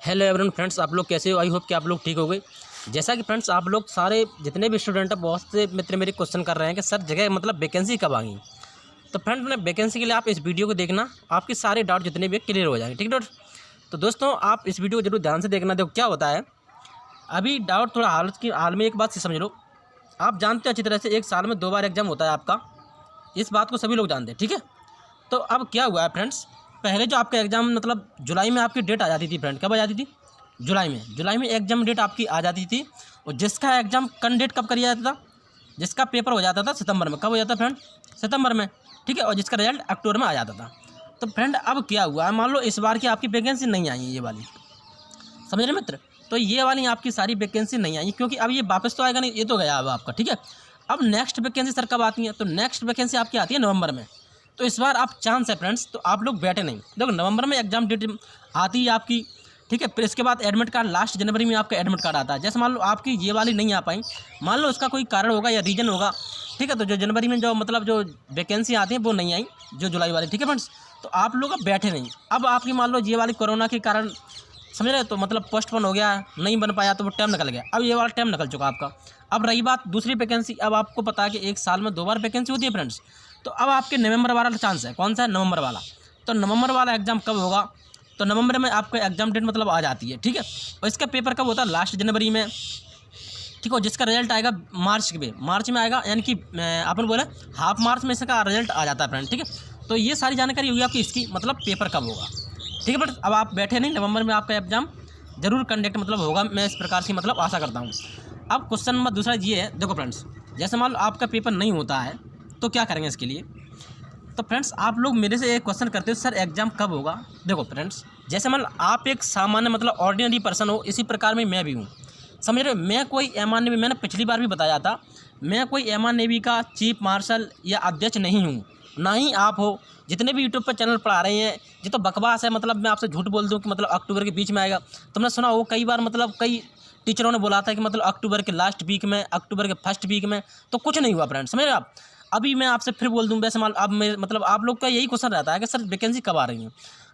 Hello everyone friends, आप लोग कैसे हो? आई होप कि आप लोग ठीक हो गए। जैसा कि फ्रेंड्स आप लोग सारे जितने भी स्टूडेंट हैं, बहुत से मित्र मेरे क्वेश्चन कर रहे हैं कि सर जगह मतलब वैकेंसी कब आएगी। तो फ्रेंड्स मैंने वैकेंसी के लिए आप इस वीडियो को देखना, आपके सारे डाउट जितने भी क्लियर हो जाएंगे। ठीक है दोस्त? तो दोस्तों आप इस वीडियो को जरूर ध्यान से देखना। देखो क्या होता है, अभी डाउट थोड़ा हाल में एक बात से समझ लो। आप जानते हो अच्छी तरह से, एक साल में 2 बार एग्जाम होता है आपका। इस बात को सभी लोग जानते हैं। ठीक है? तो अब क्या हुआ है फ्रेंड्स, पहले जो आपका एग्ज़ाम मतलब जुलाई में आपकी डेट आ जाती थी फ्रेंड। कब आ जाती थी? जुलाई में एग्ज़ाम डेट आपकी आ जाती थी। और जिसका एग्ज़ाम कैंडिडेट कब कर जाता था, जिसका पेपर हो जाता था सितंबर में। कब हो जाता फ्रेंड? सितंबर में। ठीक है? और जिसका रिजल्ट अक्टूबर में आ जाता था। तो फ्रेंड अब क्या हुआ है, मान लो इस बार की आपकी वैकेंसी नहीं आई है, ये वाली, समझ रहे मित्र? तो ये वाली आपकी सारी वैकेंसी नहीं आई, क्योंकि अब ये वापस तो आएगा नहीं, ये तो गया अब आपका। ठीक है? अब नेक्स्ट वैकेंसी सर कब आती है? तो नेक्स्ट वैकेंसी आपकी आती है नवंबर में। तो इस बार आप चांस है फ्रेंड्स, तो आप लोग बैठे नहीं। देखो नवंबर में एग्जाम डेट आती है आपकी। ठीक है? फिर इसके बाद एडमिट कार्ड, लास्ट जनवरी में आपका एडमिट कार्ड आता है। जैसे मान लो आपकी ये वाली नहीं आ पाई, मान लो उसका कोई कारण होगा या रीजन होगा। ठीक है? तो जो जनवरी में जो मतलब जो वैकेंसी आती है वो नहीं आई, जो जुलाई वाली। ठीक है फ्रेंड्स? तो आप लोग अब बैठे नहीं। अब आपकी मान लो ये वाली कोरोना के कारण, समझ रहे, तो मतलब पोस्टपोन हो गया, नहीं बन पाया, तो वो टाइम निकल गया। अब ये वाला टाइम निकल चुका आपका। अब रही बात दूसरी वैकेंसी, अब आपको पता है कि एक साल में 2 बार वैकेंसी होती है फ्रेंड्स। तो अब आपके नवंबर वाला चांस है। कौन सा है? नवंबर वाला। तो नवंबर वाला एग्जाम कब होगा? तो नवंबर में आपका एग्जाम डेट मतलब आ जाती है। ठीक है? और इसका पेपर कब होता है? लास्ट जनवरी में। ठीक है? जिसका रिजल्ट आएगा मार्च में आएगा, यानी कि अपन बोले हाफ मार्च में इसका रिजल्ट आ जाता है फ्रेंड। ठीक है? तो ये सारी जानकारी हुई आपकी इसकी, मतलब पेपर कब होगा। ठीक है फ्रेंड्स? अब आप बैठे नहीं, नवंबर में आपका एग्जाम जरूर कंडक्ट मतलब होगा, मैं इस प्रकार की मतलब आशा करता हूँ। अब क्वेश्चन नंबर दूसरा ये है, देखो फ्रेंड्स, जैसे मान लो आपका पेपर नहीं होता है तो क्या करेंगे इसके लिए। तो फ्रेंड्स आप लोग मेरे से एक क्वेश्चन करते हो, सर एग्जाम कब होगा। देखो फ्रेंड्स, जैसे मान लो आप एक सामान्य मतलब ऑर्डिनरी पर्सन हो, इसी प्रकार में मैं भी हूँ। समझ रहे हो? मैं कोई एम.आर. नेवी, मैंने पिछली बार भी बताया था, मैं कोई एम.आर. नेवी का चीफ मार्शल या अध्यक्ष नहीं हूँ, ना ही आप हो। जितने भी यूट्यूब पर चैनल पढ़ा रहे हैं ये तो बकवास है। मतलब मैं आपसे झूठ बोल दूँ कि मतलब अक्टूबर के बीच में आएगा। तुमने सुना हो कई बार, मतलब कई टीचरों ने बोला था कि मतलब अक्टूबर के लास्ट वीक में, अक्टूबर के फर्स्ट वीक में, तो कुछ नहीं हुआ फ्रेंड। समझ रहे हो आप? अभी मैं आपसे फिर बोल दूँ, वैसे मान अब मेरे मतलब आप लोग का यही क्वेश्चन रहता है कि सर वैकेंसी कब आ रही है।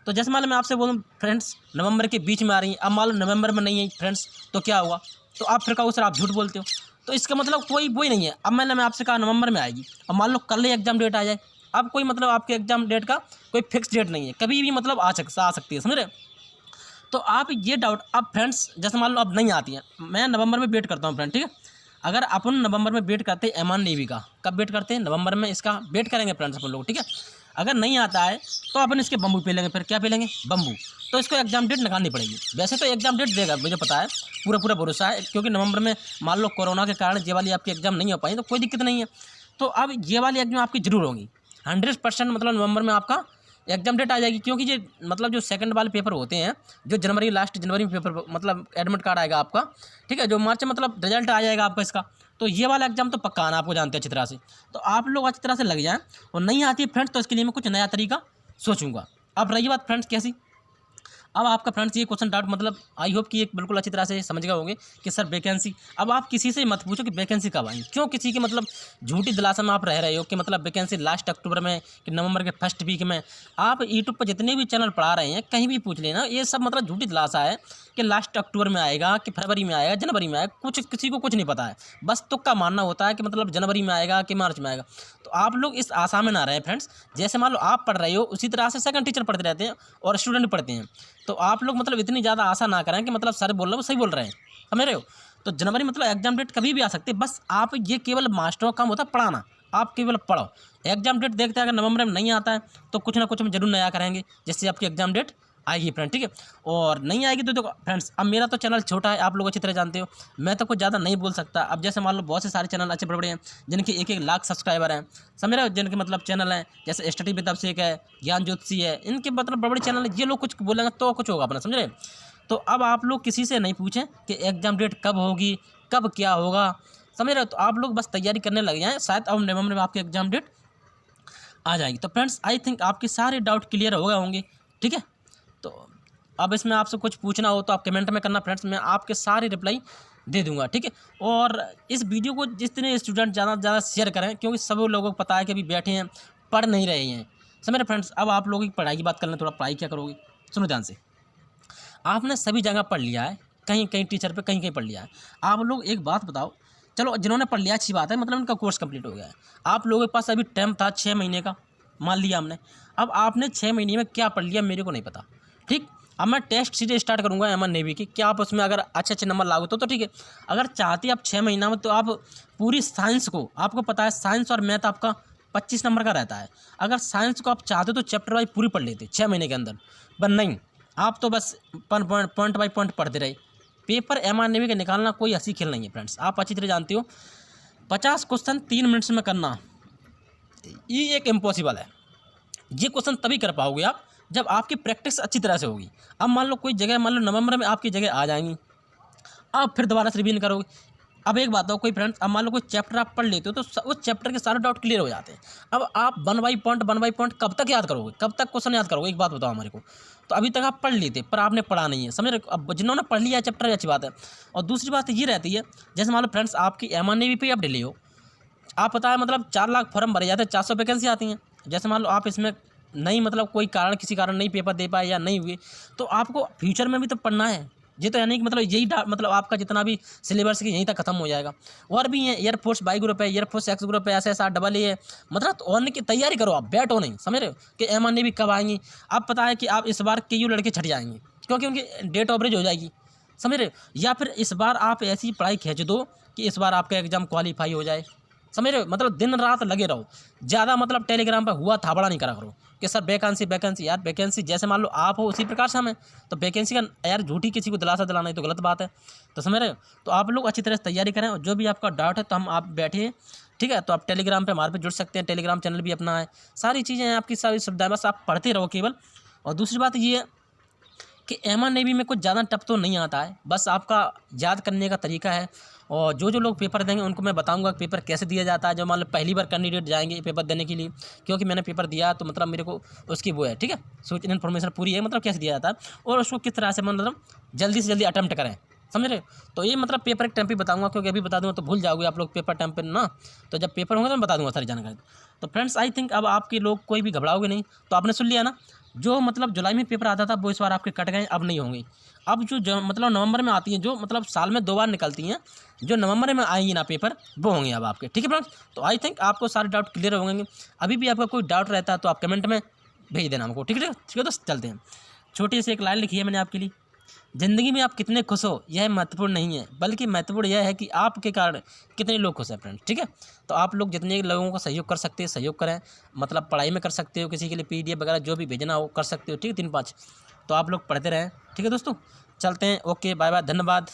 तो जैसे मान लो मैं आपसे बोलूँ फ्रेंड्स नवंबर के बीच में आ रही है, अब मान लो नवंबर में नहीं आई फ्रेंड्स, तो क्या हुआ? तो आप फिर कहो सर आप झूठ बोलते हो। तो इसका मतलब कोई वही नहीं है। अब मैं आपसे कहा नवंबर में आएगी, अब मान लो कल ही एग्जाम डेट आ जाए, अब कोई मतलब आपके एग्जाम डेट का कोई फिक्स डेट नहीं है, कभी भी मतलब आ सकती है। समझ रहे? तो आप ये डाउट, अब फ्रेंड्स जैसे मान लो अब नहीं आती हैं, मैं नवंबर में वेट करता हूँ फ्रेंड। ठीक है? अगर अपन नवंबर में वेट करते हैं एम.आर. नेवी का, कब वेट करते हैं? नवंबर में इसका वेट करेंगे फ्रेंड्स अपन लोग। ठीक है? अगर नहीं आता है तो अपन इसके बम्बू पे लेंगे। फिर क्या पे लेंगे? बम्बू। तो इसको एग्जाम डेट निकालनी पड़ेगी। वैसे तो एग्जाम डेट देगा, मुझे पता है, पूरा भरोसा है, क्योंकि नवंबर में मान लो कोरोना के कारण ये वाली आपकी एग्जाम नहीं हो पाई तो कोई दिक्कत नहीं है। तो अब ये वाली एग्जाम आपकी जरूर होगी 100%। मतलब नवंबर में आपका एग्जाम डेट आ जाएगी, क्योंकि ये मतलब जो सेकंड वाले पेपर होते हैं, जो लास्ट जनवरी में पेपर मतलब एडमिट कार्ड आएगा आपका। ठीक है? जो मार्च में मतलब रिजल्ट आ जाएगा आपका इसका। तो ये वाला एग्जाम तो पक्का आना, आपको जानते हैं अच्छी तरह से। तो आप लोग अच्छी तरह से लग जाएं, और नहीं आती है फ्रेंड्स तो इसके लिए मैं कुछ नया तरीका सोचूंगा। अब रही बात फ्रेंड्स कैसी, अब आपका फ्रेंड्स ये क्वेश्चन डाउट मतलब आई होप कि एक बिल्कुल अच्छी तरह से समझ गए होंगे कि सर वैकेंसी, अब आप किसी से मत पूछो कि वैकेंसी कब आई। क्यों किसी की मतलब झूठी दिलासा में आप रह रहे हो कि मतलब वैकेंसी लास्ट अक्टूबर में कि नवंबर के फर्स्ट वीक में। आप यूट्यूब पर जितने भी चैनल पढ़ा रहे हैं कहीं भी पूछ लेना, ये सब मतलब झूठी दिलासा है कि लास्ट अक्टूबर में आएगा कि फरवरी में आएगा, जनवरी में आएगा। कुछ किसी को कुछ नहीं पता है, बस तुक्का मानना होता है कि मतलब जनवरी में आएगा कि मार्च में आएगा। तो आप लोग इस आशा में ना रहें फ्रेंड्स। जैसे मान लो आप पढ़ रहे हो, उसी तरह से सेकंड टीचर पढ़ते रहते हैं और स्टूडेंट पढ़ते हैं। तो आप लोग मतलब इतनी ज़्यादा आशा ना करें कि मतलब सर बोल रहे हो वो सही बोल रहे हैं। समझ रहे हो? तो जनवरी मतलब एग्जाम डेट कभी भी आ सकती है, बस आप ये केवल मास्टरों का काम होता है पढ़ाना। आप केवल पढ़ो, एग्जाम डेट देखते हैं। अगर नवंबर में नहीं आता है तो कुछ ना कुछ हम जरूर नया करेंगे, जिससे आपकी एग्जाम डेट आएगी फ्रेंड। ठीक है? और नहीं आएगी तो देखो फ्रेंड्स, अब मेरा तो चैनल छोटा है, आप लोग अच्छी तरह जानते हो, मैं तो कुछ ज़्यादा नहीं बोल सकता। अब जैसे मान लो बहुत से सारे चैनल अच्छे बड़े बड़े हैं जिनके 1-1 लाख सब्सक्राइबर हैं। समझ रहे हो? जिनके मतलब चैनल हैं, जैसे स्टडी विद अभिषेक है, ज्ञान ज्योतिषी है, इनके मतलब बड़े बड़े चैनल है। ये लोग कुछ बोलेंगे तो कुछ होगा अपना। समझ रहे? तो अब आप लोग किसी से नहीं पूछें कि एग्जाम डेट कब होगी, कब क्या होगा। समझ रहे हो? तो आप लोग बस तैयारी करने लग जाएँ, शायद अब नवंबर में आपकी एग्जाम डेट आ जाएगी। तो फ्रेंड्स आई थिंक आपके सारे डाउट क्लियर हो गए होंगे। ठीक है? तो अब इसमें आपसे कुछ पूछना हो तो आप कमेंट में करना फ्रेंड्स, मैं आपके सारे रिप्लाई दे दूंगा। ठीक है? और इस वीडियो को जितने स्टूडेंट ज़्यादा से ज़्यादा शेयर करें, क्योंकि सब लोगों को पता है कि अभी बैठे हैं, पढ़ नहीं रहे हैं। समझ रहे फ्रेंड्स? अब आप लोगों की पढ़ाई की बात कर लें, थोड़ा पढ़ाई क्या करोगे, सुनो ध्यान से। आपने सभी जगह पढ़ लिया है, कहीं कहीं टीचर पे कहीं कहीं पढ़ लिया है। आप लोग एक बात बताओ, चलो जिन्होंने पढ़ लिया अच्छी बात है, मतलब उनका कोर्स कंप्लीट हो गया है। आप लोगों के पास अभी टाइम था 6 महीने का, मान लिया हमने। अब आपने 6 महीने में क्या पढ़ लिया मेरे को नहीं पता, ठीक। अब मैं टेस्ट सीरीज स्टार्ट करूँगा एमएन नेवी की, क्या आप उसमें अगर अच्छे अच्छे नंबर लागू तो ठीक है। अगर चाहते आप 6 महीना में, तो आप पूरी साइंस को, आपको पता है साइंस और मैथ आपका 25 नंबर का रहता है। अगर साइंस को आप चाहते तो चैप्टर वाइज पूरी पढ़ लेते 6 महीने के अंदर, पर नहीं, आप तो बस पॉइंट बाई पॉइंट पढ़ते रहे। पेपर एमआर नेवी का निकालना कोई हंसी खेल नहीं है फ्रेंड्स, आप अच्छी तरह जानते हो। 50 क्वेश्चन 3 मिनट्स में करना, ये एक इम्पॉसिबल है। ये क्वेश्चन तभी कर पाओगे आप जब आपकी प्रैक्टिस अच्छी तरह से होगी। अब मान लो कोई जगह, मान लो नवंबर में आपकी जगह आ जाएंगी, आप फिर दोबारा से रिवीजन करोगे। अब एक बात हो कोई फ्रेंड्स, अब मान लो कोई चैप्टर आप पढ़ लेते हो तो उस चैप्टर के सारे डाउट क्लियर हो जाते हैं। अब आप वन बाई पॉइंट कब तक याद करोगे, कब तक क्वेश्चन याद करोगे, एक बात बताओ हमारे को। तो अभी तक आप पढ़ लेते पर आपने पढ़ा नहीं है, समझ रहे। अब जिन्होंने पढ़ लिया है चैप्टर, अच्छी बात है। और दूसरी बात ये रहती है, जैसे मान लो फ्रेंड्स आपकी एमआर नेवी पे आप डिले हो, आप पता है मतलब 4 लाख फॉर्म भरे जाते हैं, 400 वैकेंसी आती हैं। जैसे मान लो आप इसमें नहीं, मतलब कोई कारण, किसी कारण नहीं पेपर दे पाए या नहीं हुए, तो आपको फ्यूचर में भी तो पढ़ना है। ये तो यानी कि मतलब यही मतलब आपका जितना भी सिलेबस है यहीं तक खत्म हो जाएगा। और भी है, एयरफोर्स वाई ग्रुप है, एयरफोर्स एक्स ग्रुप है, SSR AA है। मतलब तो और की तैयारी करो, आप बैठो नहीं, समझ रहे हो कि एमआर नेवी कब आएंगी। आप पता है कि आप इस बार KU लड़के छट जाएंगे क्योंकि उनकी डेट ऑवरेज हो जाएगी, समझ रहे हो। या फिर इस बार आप ऐसी पढ़ाई खींच दो कि इस बार आपका एग्जाम क्वालिफाई हो जाए, समझ रहे हो। मतलब दिन रात लगे रहो, ज़्यादा मतलब टेलीग्राम पर हुआ था बड़ा नहीं करा करो कि सर वैकेंसी यार वैकेंसी, जैसे मान लो आप हो उसी प्रकार से हमें, तो वैकेंसी का यार झूठी किसी को दिलासा दिलाना, तो गलत बात है, तो समझ रहे हो। तो आप लोग अच्छी तरह से तैयारी करें, और जो भी आपका डाउट है तो हम आप बैठिए, ठीक है। तो आप टेलीग्राम पे हमारे पे जुड़ सकते हैं, टेलीग्राम चैनल भी अपना है, सारी चीज़ें हैं आपकी, सारी सुविधाएं, बस आप पढ़ते रहो केवल। और दूसरी बात ये है कि एमआर नेवी में कुछ ज़्यादा टफ तो नहीं आता है, बस आपका याद करने का तरीका है। और जो लोग पेपर देंगे उनको मैं बताऊंगा कि पेपर कैसे दिया जाता है। जो मान लो पहली बार कैंडिडेट जाएंगे पेपर देने के लिए, क्योंकि मैंने पेपर दिया तो मतलब मेरे को उसकी वो है, ठीक है, सूचना इन्फॉर्मेशन पूरी है, मतलब कैसे दिया जाता है और उसको किस तरह से मतलब जल्दी से जल्दी अटैम्प्ट करें, समझ रहे हो। तो ये मतलब पेपर एक टाइम पे बताऊंगा, क्योंकि अभी बता दूंगा तो भूल जाओगे आप लोग पेपर टाइम पे ना। तो जब पेपर होंगे तो मैं बता दूंगा सारी जानकारी। तो फ्रेंड्स आई थिंक अब आपके लोग कोई भी घबराओगे नहीं। तो आपने सुन लिया ना, जो मतलब जुलाई में पेपर आता था वो इस बार आपके कट गए, अब नहीं होंगे। अब जो मतलब नवंबर में आती हैं, जो मतलब साल में 2 बार निकलती हैं, जो नवंबर में आएंगी ना पेपर, वो होंगे अब आपके, ठीक है फ्रेंड्स। तो आई थिंक आपको सारे डाउट क्लियर होंगे। अभी भी आपका कोई डाउट रहता है तो आप कमेंट में भेज देना हमको, ठीक है। ठीक है दोस्त, चलते हैं। छोटी सी एक लाइन लिखी है मैंने आपके लिए, ज़िंदगी में आप कितने खुश हो यह महत्वपूर्ण नहीं है, बल्कि महत्वपूर्ण यह है कि आपके कारण कितने लोग खुश हैं फ्रेंड, ठीक है। तो आप लोग जितने लोगों को सहयोग कर सकते हैं सहयोग करें, मतलब पढ़ाई में कर सकते हो, किसी के लिए PDF वगैरह जो भी भेजना हो कर सकते हो, ठीक है, 3-5। तो आप लोग पढ़ते रहें, ठीक है दोस्तों, चलते हैं, ओके, बाय बाय, धन्यवाद।